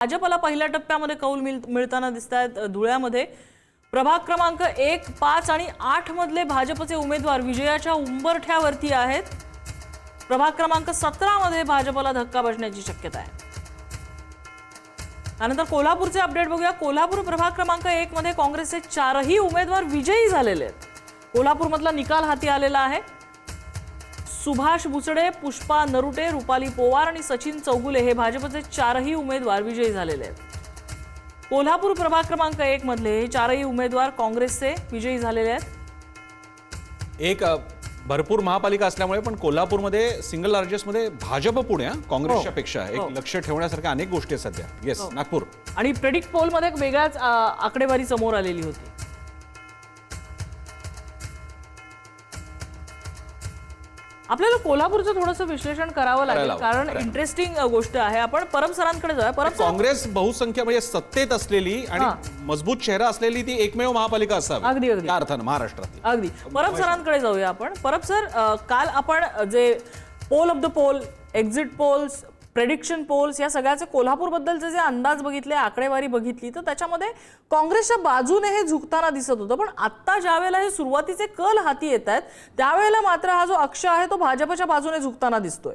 भाजपला पहिल्या टप्प्यामध्ये कौल मिळताना दिसत आहेत। धुळ्यामध्ये प्रभाग क्रमांक 1, 5 आणि 8 मधले भाजपचे उमेदवार विजयाच्या उंबरठ्यावरती आहेत। प्रभाग क्रमांक 17 मध्ये भाजपला धक्का बसण्याची शक्यता आहे। त्यानंतर कोल्हापूरचे अपडेट बघूया। कोल्हापूर प्रभाग क्रमांक 1 मध्ये काँग्रेसचे 4ही उमेदवार विजयी झालेले आहेत। कोल्हापूरमधला निकाल हाती आलेला आहे। सुभाष बुचडे, पुष्पा नरुटे, रुपाली पोवार आणि सचिन चौगुले हे भाजपचे 4ही उमेदवार विजयी झालेले आहेत। कोल्हापूर प्रभाग क्रमांक 1 मधले 4ही उमेदवार काँग्रेसचे विजयी झालेले आहेत। एक भरपूर महापालिका असल्यामुळे पण कोल्हापूरमध्ये सिंगल लार्जेस्ट मध्ये भाजप पुणे काँग्रेसच्या पेक्षा एक लक्ष ठेवण्यासारख्या अनेक गोष्टी आहेत सध्या। येस, नागपूर आणि प्रेडिक्ट पोल मध्ये एक वेगळाच आकडेवारी समोर आलेली होती। आपल्याला कोल्हापूरचं थोडंसं विश्लेषण करावं लागेल कारण इंटरेस्टिंग गोष्ट आहे। आपण परब सरांकडे जाऊया। परब सर, काँग्रेस बहुसंख्य म्हणजे सत्तेत असलेली आणि मजबूत चेहरा असलेली ती एकमेव महापालिका असावी अगदी अगदी त्या अर्थानं महाराष्ट्रातली। अगदी परब सरांकडे जाऊया आपण। परब सर, काल आपण जे poll of the poll, exit polls, prediction polls या सगळ्याचे कोल्हापूरबद्दलचे जे अंदाज बघितले, आकडेवारी बघितली, तर त्याच्यामध्ये काँग्रेसच्या बाजूने हे झुकताना दिसत होतं। पण आता ज्या वेळेला हे सुरुवातीचे कल हाती येत आहेत त्यावेळेला मात्र हा जो अक्ष आहे तो भाजपच्या बाजूने झुकताना दिसतोय।